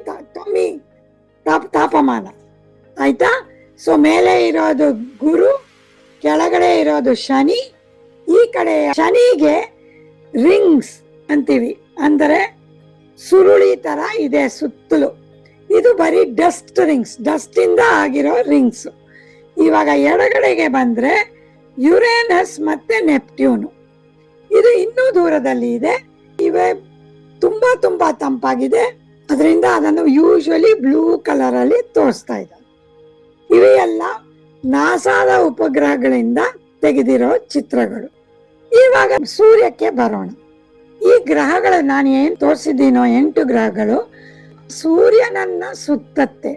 ತಾಪಮಾನ. ಆಯ್ತಾ? ಸೊ ಮೇಲೆ ಇರೋದು ಗುರು, ಕೆಳಗಡೆ ಇರೋದು ಶನಿ. ಈ ಕಡೆ ಶನಿಗೆ ರಿಂಗ್ಸ್ ಅಂತೀವಿ, ಅಂದರೆ ಸುರುಳಿ ತರ ಇದೆ ಸುತ್ತಲೂ. ಇದು ಬರೀ ಡಸ್ಟ್ ರಿಂಗ್ಸ್, ಡಸ್ಟ್ ಇಂದ ಆಗಿರೋ ರಿಂಗ್ಸ್. ಇವಾಗ ಎಡಗಡೆಗೆ ಬಂದ್ರೆ ಯುರೇನಸ್ ಮತ್ತೆ ನೆಪ್ಟ್ಯೂನ್. ಇದು ಇನ್ನೂ ದೂರದಲ್ಲಿ ಇದೆ. ಇವೇ ತುಂಬಾ ತುಂಬಾ ತಂಪಾಗಿದೆ, ಅದರಿಂದ ಅದನ್ನು ಯೂಶುವಲಿ ಬ್ಲೂ ಕಲರ್ ಅಲ್ಲಿ ತೋರಿಸ್ತಾ ಇದ್ದಾರೆ. ಇವೆಲ್ಲ ನಾಸಾದ ಉಪಗ್ರಹಗಳಿಂದ ತೆಗೆದಿರೋ ಚಿತ್ರಗಳು. ಇವಾಗ ಸೂರ್ಯಕ್ಕೆ ಬರೋಣ. ಈ ಗ್ರಹಗಳು ನಾನು ಏನ್ ತೋರಿಸಿದ್ದೀನೋ 8 ಗ್ರಹಗಳು ಸೂರ್ಯನನ್ನ ಸುತ್ತತ್ತೆ.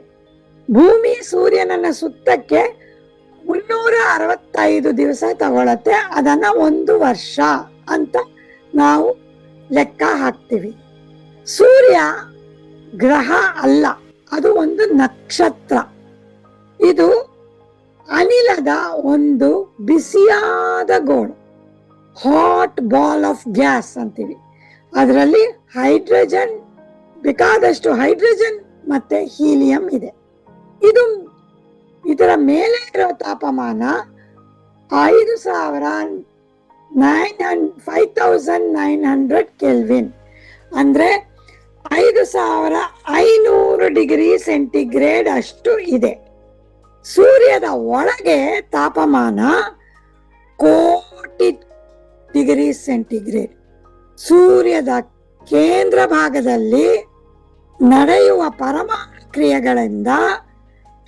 ಭೂಮಿ ಸೂರ್ಯನನ್ನ ಸುತ್ತಕ್ಕೆ 365 ದಿವಸ ತಗೊಳತ್ತೆ. ಅದನ್ನ 1 ವರ್ಷ ಅಂತ ನಾವು ಲೆಕ್ಕ ಹಾಕ್ತೀವಿ. ಸೂರ್ಯ ಗ್ರಹ ಅಲ್ಲ, ಅದು ಒಂದು ನಕ್ಷತ್ರ. ಇದು ಅನಿಲದ ಒಂದು ಬಿಸಿಯಾದ ಗೋಳು, ಹಾಟ್ ಬಾಲ್ ಆಫ್ ಗ್ಯಾಸ್ ಅಂತೀವಿ. ಅದರಲ್ಲಿ ಬೇಕಾದಷ್ಟು ಹೈಡ್ರೋಜನ್ ಮತ್ತೆ ಹೀಲಿಯಂ ಇದೆ. ಇದು ಇದರ ಮೇಲೆ ಇರೋ ತಾಪಮಾನ 5900 ಕೆಲ್ವಿನ್, ಅಂದ್ರೆ 5500 ಡಿಗ್ರಿ ಸೆಂಟಿಗ್ರೇಡ್ ಅಷ್ಟು ಇದೆ. ಸೂರ್ಯದ ಒಳಗೆ ತಾಪಮಾನ 1,000,000,000 ಡಿಗ್ರಿ ಸೆಂಟಿಗ್ರೇಡ್. ಸೂರ್ಯದ ಕೇಂದ್ರ ಭಾಗದಲ್ಲಿ ನಡೆಯುವ ಪರಮಾಣು ಕ್ರಿಯೆಗಳಿಂದ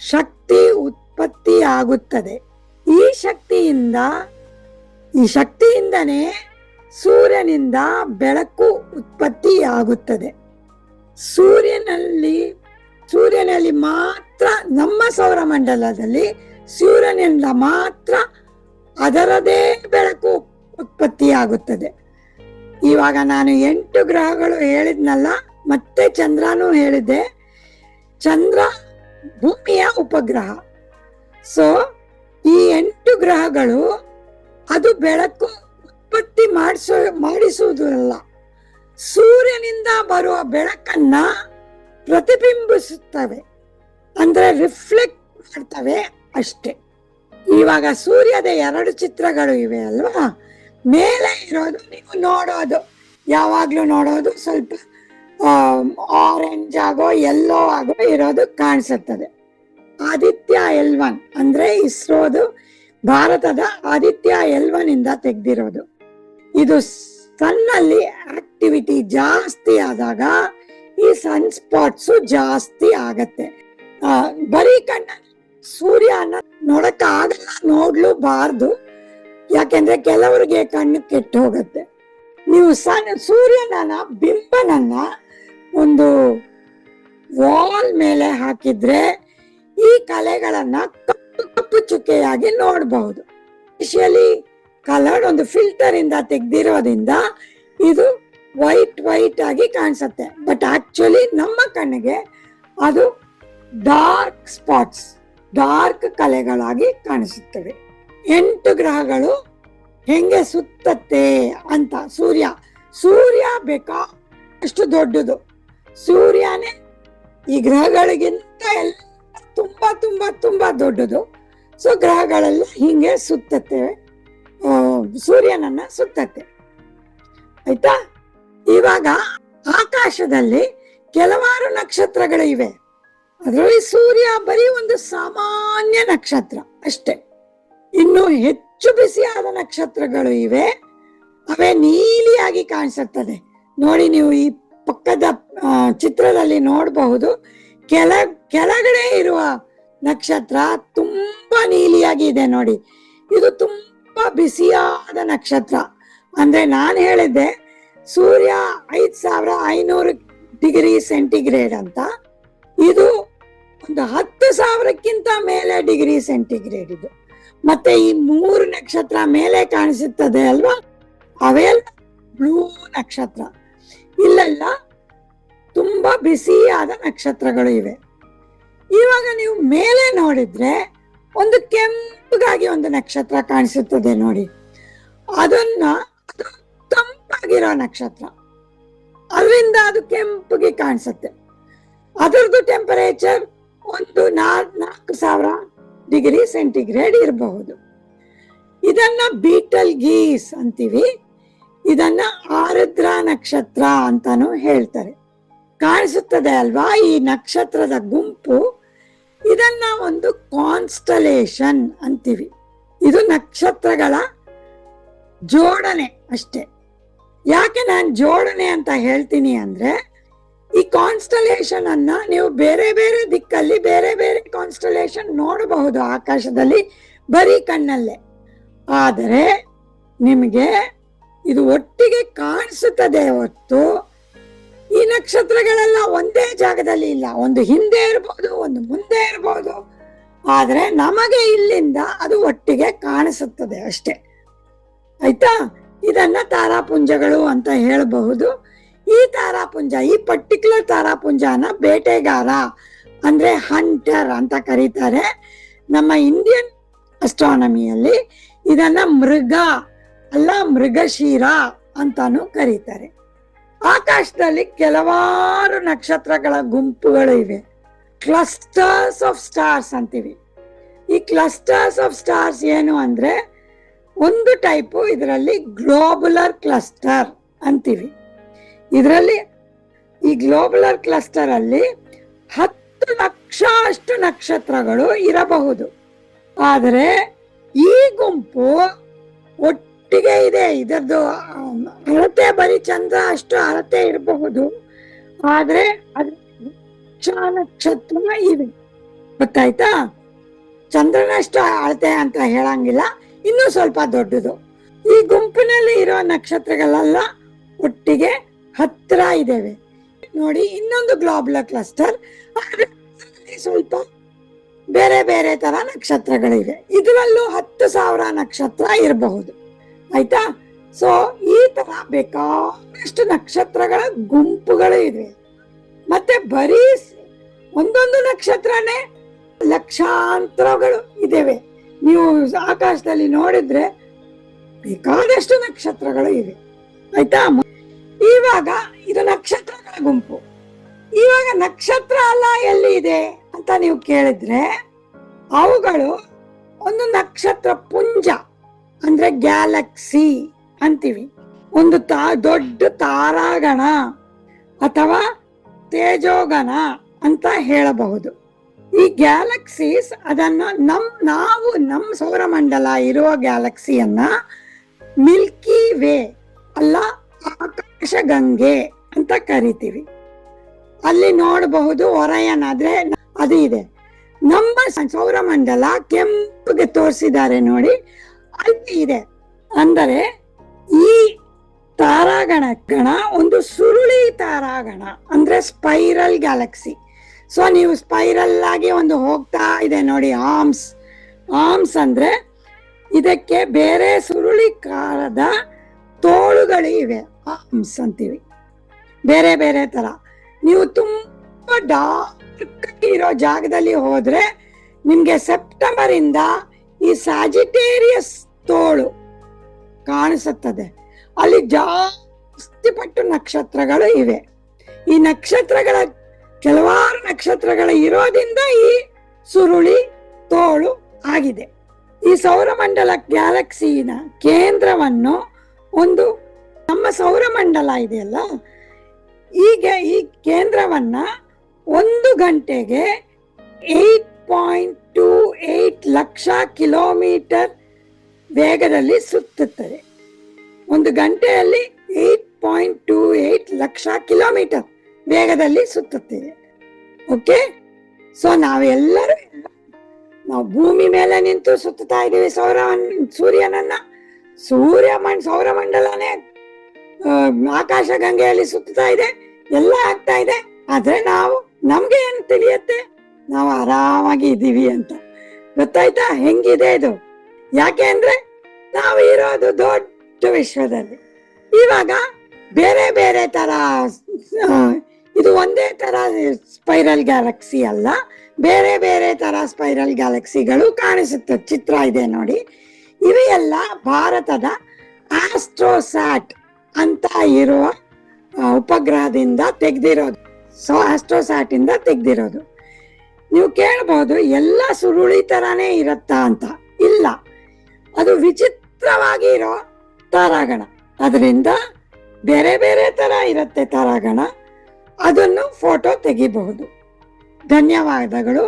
ಶಕ್ತಿ ಉತ್ಪತ್ತಿಯಾಗುತ್ತದೆ. ಈ ಶಕ್ತಿಯಿಂದನೇ ಸೂರ್ಯನಿಂದ ಬೆಳಕು ಉತ್ಪತ್ತಿಯಾಗುತ್ತದೆ. ಸೂರ್ಯನಲ್ಲಿ ಮಾತ್ರ, ನಮ್ಮ ಸೌರಮಂಡಲದಲ್ಲಿ ಸೂರ್ಯನಿಂದ ಮಾತ್ರ ಅದರದೇ ಬೆಳಕು ಉತ್ಪತ್ತಿಯಾಗುತ್ತದೆ. ಇವಾಗ ನಾನು 8 ಗ್ರಹಗಳು ಹೇಳಿದ್ನಲ್ಲ, ಮತ್ತೆ ಚಂದ್ರನೂ ಹೇಳಿದ್ದೆ. ಚಂದ್ರ ಭೂಮಿಯ ಉಪಗ್ರಹ. ಸೊ ಈ 8 ಗ್ರಹಗಳು ಅದು ಬೆಳಕು ಉತ್ಪತ್ತಿ ಮಾಡಿಸುವುದಲ್ಲ, ಸೂರ್ಯನಿಂದ ಬರುವ ಬೆಳಕನ್ನ ಪ್ರತಿಬಿಂಬಿಸುತ್ತವೆ, ಅಂದ್ರೆ ರಿಫ್ಲೆಕ್ಟ್ ಮಾಡ್ತವೆ ಅಷ್ಟೇ. ಇವಾಗ ಸೂರ್ಯದ 2 ಚಿತ್ರಗಳು ಇವೆ ಅಲ್ವಾ. ಮೇಲೆ ಇರೋದು ನೀವು ನೋಡೋದು, ಯಾವಾಗ್ಲೂ ನೋಡೋದು ಸ್ವಲ್ಪ ಆರೆಂಜ್ ಆಗೋ ಯೆಲ್ಲೋ ಆಗೋ ಇರೋದು ಕಾಣಿಸುತ್ತದೆ. ಆದಿತ್ಯ L1 ಅಂದ್ರೆ ಇಸ್ರೋದು, ಭಾರತದ ಆದಿತ್ಯ L1 ಇಂದ ತೆಗೆದಿರೋದು. ಇದು ಸನ್ನಲ್ಲಿ ಆಕ್ಟಿವಿಟಿ ಜಾಸ್ತಿ ಆದಾಗ ಈ ಸನ್ ಸ್ಪಾಟ್ಸ್ ಜಾಸ್ತಿ ಆಗತ್ತೆ. ಬರೀ ಕಣ್ಣಲ್ಲಿ ಸೂರ್ಯನ ನೋಡಕ್ ಆಗಲ್ಲ, ನೋಡ್ಲೂಬಾರ್ದು, ಯಾಕೆಂದ್ರೆ ಕೆಲವರಿಗೆ ಕಣ್ಣು ಕೆಟ್ಟು ಹೋಗುತ್ತೆ. ನೀವು ಸೂರ್ಯನ ಬಿಂಬನನ್ನ ಒಂದು ವಾಲ್ ಮೇಲೆ ಹಾಕಿದ್ರೆ ಈ ಕಲೆಗಳನ್ನ ಕಪ್ಪು ಕಪ್ಪು ಚುಕ್ಕೆಯಾಗಿ ನೋಡಬಹುದು. ಸ್ಪೆಷಲಿ ಕಲರ್ಡ್ ಒಂದು ಫಿಲ್ಟರ್ ಇಂದ ತೆಗ್ದಿರೋದ್ರಿಂದ ಇದು ವೈಟ್ ಆಗಿ ಕಾಣಿಸುತ್ತೆ. ಬಟ್ ಆಕ್ಚುಲಿ ನಮ್ಮ ಕಣ್ಣಿಗೆ ಅದು ಡಾರ್ಕ್ ಸ್ಪಾಟ್ಸ್, ಡಾರ್ಕ್ ಕಲೆಗಳಾಗಿ ಕಾಣಿಸುತ್ತವೆ. 8 ಗ್ರಹಗಳು ಹೆಂಗೆ ಸುತ್ತತ್ತೆ ಅಂತ. ಸೂರ್ಯ ಬೇಕಾಷ್ಟು ದೊಡ್ಡದು. ಸೂರ್ಯನೇ ಈ ಗ್ರಹಗಳಿಗಿಂತ ಎಲ್ಲ ತುಂಬಾ ತುಂಬಾ ತುಂಬಾ ದೊಡ್ಡದು. ಸೊ ಗ್ರಹಗಳೆಲ್ಲ ಹಿಂಗೆ ಸುತ್ತತ್ತೆ, ಸೂರ್ಯನನ್ನ ಸುತ್ತತ್ತೆ. ಆಯ್ತಾ? ಇವಾಗ ಆಕಾಶದಲ್ಲಿ ಕೆಲವಾರು ನಕ್ಷತ್ರಗಳು ಇವೆ. ಅದರಲ್ಲಿ ಸೂರ್ಯ ಬರೀ ಒಂದು ಸಾಮಾನ್ಯ ನಕ್ಷತ್ರ ಅಷ್ಟೇ. ಇನ್ನು ಹೆಚ್ಚು ಬಿಸಿಯಾದ ನಕ್ಷತ್ರಗಳು ಇವೆ, ಅವೇ ನೀಲಿಯಾಗಿ ಕಾಣಿಸುತ್ತದೆ. ನೋಡಿ, ನೀವು ಈ ಪಕ್ಕದ ಚಿತ್ರದಲ್ಲಿ ನೋಡಬಹುದು. ಕೆಳಗಡೆ ಇರುವ ನಕ್ಷತ್ರ ತುಂಬಾ ನೀಲಿಯಾಗಿ ಇದೆ ನೋಡಿ. ಇದು ತುಂಬಾ ಬಿಸಿಯಾದ ನಕ್ಷತ್ರ. ಅಂದ್ರೆ ನಾನು ಹೇಳಿದ್ದೆ ಸೂರ್ಯ 5500 ಡಿಗ್ರಿ ಸೆಂಟಿಗ್ರೇಡ್ ಅಂತ. ಇದು ಒಂದು 10,000ಕ್ಕಿಂತ ಮೇಲೆ ಡಿಗ್ರಿ ಸೆಂಟಿಗ್ರೇಡ್ ಇದು. ಮತ್ತೆ ಈ 3 ನಕ್ಷತ್ರ ಮೇಲೆ ಕಾಣಿಸುತ್ತದೆ ಅಲ್ವಾ, ಅವೆಲ್ಲ ಬ್ಲೂ ನಕ್ಷತ್ರ. ಇಲ್ಲೆಲ್ಲ ತುಂಬಾ ಬಿಸಿಯಾದ ನಕ್ಷತ್ರಗಳು ಇವೆ. ಇವಾಗ ನೀವು ಮೇಲೆ ನೋಡಿದ್ರೆ ಒಂದು ಕೆಂಪಗಾಗಿ ಒಂದು ನಕ್ಷತ್ರ ಕಾಣಿಸುತ್ತದೆ ನೋಡಿ. ಅದು ತಂಪಾಗಿರೋ ನಕ್ಷತ್ರ, ಅದರಿಂದ ಅದು ಕೆಂಪಗೆ ಕಾಣಿಸುತ್ತೆ. ಅದರದ್ದು ಟೆಂಪರೇಚರ್ ಒಂದು 4,000 ಡಿಗ್ರಿ ಸೆಂಟಿಗ್ರೇಡ್ ಇರಬಹುದು. ಇದನ್ನ ಬೀಟಲ್ ಗೀಸ್ ಅಂತೀವಿ. ಇದನ್ನ ಆರ್ದ್ರ ನಕ್ಷತ್ರ ಅಂತಾನು ಹೇಳ್ತಾರೆ. ಕಾಣಿಸುತ್ತದೆ ಅಲ್ವಾ ಈ ನಕ್ಷತ್ರದ ಗುಂಪು. ಇದನ್ನ ಒಂದು ಕಾನ್ಸ್ಟಲೇಷನ್ ಅಂತೀವಿ. ಇದು ನಕ್ಷತ್ರಗಳ ಜೋಡಣೆ ಅಷ್ಟೇ. ಯಾಕೆ ನಾನು ಜೋಡಣೆ ಅಂತ ಹೇಳ್ತೀನಿ ಅಂದ್ರೆ, ಈ ಕಾನ್ಸ್ಟಲೇಷನ್ ಅನ್ನ ನೀವು ಬೇರೆ ಬೇರೆ ದಿಕ್ಕಲ್ಲಿ ಬೇರೆ ಬೇರೆ ಕಾನ್ಸ್ಟಲೇಷನ್ ನೋಡಬಹುದು ಆಕಾಶದಲ್ಲಿ ಬರೀ ಕಣ್ಣಲ್ಲೇ. ಆದರೆ ನಿಮಗೆ ಇದು ಒಟ್ಟಿಗೆ ಕಾಣಿಸುತ್ತದೆ ಹೊತ್ತು ಈ ನಕ್ಷತ್ರಗಳೆಲ್ಲ ಒಂದೇ ಜಾಗದಲ್ಲಿ ಇಲ್ಲ. ಒಂದು ಹಿಂದೆ ಇರಬಹುದು, ಒಂದು ಮುಂದೆ ಇರಬಹುದು, ಆದ್ರೆ ನಮಗೆ ಇಲ್ಲಿಂದ ಅದು ಒಟ್ಟಿಗೆ ಕಾಣಿಸುತ್ತದೆ ಅಷ್ಟೇ. ಆಯ್ತಾ? ಇದನ್ನ ತಾರಾಪುಂಜಗಳು ಅಂತ ಹೇಳಬಹುದು. ಈ ತಾರಾಪುಂಜ, ಈ ಪರ್ಟಿಕ್ಯುಲರ್ ತಾರಾಪುಂಜನ ಬೇಟೆಗಾರ ಅಂದ್ರೆ ಹಂಟರ್ ಅಂತ ಕರೀತಾರೆ. ನಮ್ಮ ಇಂಡಿಯನ್ ಅಸ್ಟ್ರಾನಮಿಯಲ್ಲಿ ಇದನ್ನ ಮೃಗ ಅಲ್ಲ ಮೃಗಶಿರ ಅಂತಾನು ಕರೀತಾರೆ. ಆಕಾಶದಲ್ಲಿ ಕೆಲವಾರು ನಕ್ಷತ್ರಗಳ ಗುಂಪುಗಳು ಇವೆ. ಕ್ಲಸ್ಟರ್ಸ್ ಆಫ್ ಸ್ಟಾರ್ಸ್ ಅಂತೀವಿ. ಈ ಕ್ಲಸ್ಟರ್ಸ್ ಆಫ್ ಸ್ಟಾರ್ಸ್ ಏನು ಅಂದ್ರೆ ಒಂದು ಟೈಪು ಇದರಲ್ಲಿ ಗ್ಲೋಬುಲರ್ ಕ್ಲಸ್ಟರ್ ಅಂತೀವಿ. ಇದರಲ್ಲಿ ಈ ಗ್ಲೋಬುಲರ್ ಕ್ಲಸ್ಟರ್ ಅಲ್ಲಿ 10 ಲಕ್ಷ ಅಷ್ಟು ನಕ್ಷತ್ರಗಳು ಇರಬಹುದು. ಆದರೆ ಈ ಗುಂಪು ಒಟ್ಟಿಗೆ ಇದೆ. ಇದರದ್ದು ಅಳತೆ ಬರೀ ಚಂದ್ರ ಅಷ್ಟು ಅಳತೆ ಇರಬಹುದು, ಆದ್ರೆ ಲಕ್ಷ ನಕ್ಷತ್ರ ಇವೆ. ಗೊತ್ತಾಯ್ತಾ? ಚಂದ್ರನಷ್ಟು ಅಳತೆ ಅಂತ ಹೇಳಂಗಿಲ್ಲ, ಇನ್ನೂ ಸ್ವಲ್ಪ ದೊಡ್ಡದು. ಈ ಗುಂಪಿನಲ್ಲಿ ಇರೋ ನಕ್ಷತ್ರಗಳೆಲ್ಲ ಒಟ್ಟಿಗೆ ಹತ್ರ ಇದ್ದೇವೆ. ನೋಡಿ, ಇನ್ನೊಂದು ಗ್ಲೋಬುಲರ್ ಕ್ಲಸ್ಟರ್, ಸ್ವಲ್ಪ ಬೇರೆ ಬೇರೆ ತರ ನಕ್ಷತ್ರಗಳಿವೆ. ಇದರಲ್ಲೂ 10,000 ನಕ್ಷತ್ರ ಇರಬಹುದು. ಆಯ್ತಾ? ಸೊ ಈ ತರ ಬೇಕಾದಷ್ಟು ನಕ್ಷತ್ರಗಳ ಗುಂಪುಗಳು ಇವೆ. ಮತ್ತೆ ಬರೀ ಒಂದೊಂದು ನಕ್ಷತ್ರನೇ ಲಕ್ಷಾಂತರಗಳು ಇದ್ದೇವೆ. ನೀವು ಆಕಾಶದಲ್ಲಿ ನೋಡಿದ್ರೆ ಬೇಕಾದಷ್ಟು ನಕ್ಷತ್ರಗಳು ಇವೆ. ಆಯ್ತಾ? ಇವಾಗ ಇದು ನಕ್ಷತ್ರಗಳ ಗುಂಪು. ಇವಾಗ ನಕ್ಷತ್ರ ಅಲ್ಲ ಎಲ್ಲಿ ಇದೆ ಅಂತ ನೀವು ಕೇಳಿದ್ರೆ, ಅವುಗಳು ಒಂದು ನಕ್ಷತ್ರ ಪುಂಜ ಅಂದ್ರೆ ಗ್ಯಾಲಕ್ಸಿ ಅಂತೀವಿ. ಒಂದು ದೊಡ್ಡ ತಾರಾಗಣ ಅಥವಾ ತೇಜೋಗಣ ಅಂತ ಹೇಳಬಹುದು. ಈ ಗ್ಯಾಲಕ್ಸೀಸ್ ಅದನ್ನ ನಾವು ನಮ್ಮ ಸೌರಮಂಡಲ ಇರುವ ಗ್ಯಾಲಕ್ಸಿಯನ್ನ ಮಿಲ್ಕಿ ವೇ ಅಲ್ಲ ಆಕಾಶ ಗಂಗೆ ಅಂತ ಕರಿತೀವಿ. ಅಲ್ಲಿ ನೋಡಬಹುದು ಒರಯನ್ ಆದ್ರೆ ಅದು ಇದೆ. ನಮ್ಮ ಸೌರಮಂಡಲ ಕೆಂಪಿಗೆ ತೋರಿಸಿದ್ದಾರೆ ನೋಡಿ, ಅಲ್ಲಿ ಇದೆ. ಅಂದರೆ ಈ ತಾರಾಗಣ ಒಂದು ಸುರುಳಿ ತಾರಾಗಣ ಅಂದ್ರೆ ಸ್ಪೈರಲ್ ಗ್ಯಾಲಕ್ಸಿ. ಸೊ ನೀವು ಸ್ಪೈರಲ್ ಆಗಿ ಒಂದು ಹೋಗ್ತಾ ಇದೆ ನೋಡಿ, ಆರ್ಮ್ಸ್ ಅಂದ್ರೆ ಇದಕ್ಕೆ ಬೇರೆ ಸುರುಳಿಕಾರದ ತೋಳುಗಳು ಇವೆ, ಆರ್ಮ್ಸ್ ಅಂತೀವಿ. ಬೇರೆ ಬೇರೆ ತರ. ನೀವು ತುಂಬಾ ಡಾರ್ಕ್ ಇರೋ ಜಾಗದಲ್ಲಿ ಹೋದ್ರೆ ನಿಮ್ಗೆ ಸೆಪ್ಟೆಂಬರ್ ಇಂದ ಈ ಸ್ಯಾಜಿಟೇರಿಯಸ್ ತೋಳು ಕಾಣಿಸುತ್ತದೆ. ಅಲ್ಲಿ ಜಾಸ್ತಿ ಪಟ್ಟು ನಕ್ಷತ್ರಗಳು ಇವೆ. ಈ ನಕ್ಷತ್ರಗಳ ಕೆಲವಾರು ನಕ್ಷತ್ರಗಳು ಇರೋದ್ರಿಂದ ಈ ಸುರುಳಿ ತೋಳು ಆಗಿದೆ. ಈ ಸೌರಮಂಡಲ ಗ್ಯಾಲಕ್ಸಿನ ಕೇಂದ್ರವನ್ನು ಒಂದು ನಮ್ಮ ಸೌರಮಂಡಲ ಇದೆಯಲ್ಲ, ಈಗ ಈ ಕೇಂದ್ರವನ್ನ 1 ಗಂಟೆಗೆ 8.28 ಲಕ್ಷ ಕಿಲೋಮೀಟರ್ ವೇಗದಲ್ಲಿ ಸುತ್ತುತ್ತದೆ. 1 ಗಂಟೆಯಲ್ಲಿ 8.28 ಲಕ್ಷ ಕಿಲೋಮೀಟರ್ ವೇಗದಲ್ಲಿ ಸುತ್ತುತ್ತಿದೆ. ಓಕೆ, ಸೊ ನಾವು ಭೂಮಿ ಮೇಲೆ ನಿಂತು ಸುತ್ತಾ ಇದೀವಿ ಸೂರ್ಯನನ್ನ. ಸೌರಮಂಡಲನೇ ಆಕಾಶ ಗಂಗೆಯಲ್ಲಿ ಸುತ್ತಾ ಇದೆ, ಎಲ್ಲ ಆಗ್ತಾ ಇದೆ. ಆದ್ರೆ ನಮ್ಗೆ ಏನ್ ತಿಳಿಯತ್ತೆ, ನಾವು ಆರಾಮಾಗಿ ಇದ್ದೀವಿ ಅಂತ. ಗೊತ್ತಾಯ್ತಾ ಹೆಂಗಿದೆ ಇದು? ಯಾಕೆ ಅಂದ್ರೆ ನಾವು ಇರೋದು ದೊಡ್ಡ ವಿಶ್ವದಲ್ಲಿ. ಇವಾಗ ಬೇರೆ ಬೇರೆ ತರ, ಇದು ಒಂದೇ ತರ ಸ್ಪೈರಲ್ ಗ್ಯಾಲಕ್ಸಿ ಅಲ್ಲ, ಬೇರೆ ಬೇರೆ ತರ ಸ್ಪೈರಲ್ ಗ್ಯಾಲಕ್ಸಿಗಳು ಕಾಣಿಸುತ್ತೆ. ಚಿತ್ರ ಇದೆ ನೋಡಿ. ಇವೆಲ್ಲ ಭಾರತದ ಆಸ್ಟ್ರೋಸ್ಯಾಟ್ ಅಂತ ಇರುವ ಉಪಗ್ರಹದಿಂದ ತೆಗೆದಿರೋದು. ಆಸ್ಟ್ರೋಸ್ಯಾಟ್ ಇಂದ ತೆಗೆದಿರೋದು. ನೀವು ಕೇಳಬಹುದು ಎಲ್ಲ ಸುರುಳಿ ತರಾನೇ ಇರತ್ತಾ ಅಂತ. ಇಲ್ಲ, ಅದು ವಿಚಿತ್ರವಾಗಿ ಇರೋ ತಾರಾಗಣ. ಅದರಿಂದ ಬೇರೆ ಬೇರೆ ತರ ಇರುತ್ತೆ ತಾರಾಗಣ. ಅದನ್ನು ಫೋಟೋ ತೆಗಿಬಹುದು. ಧನ್ಯವಾದಗಳು.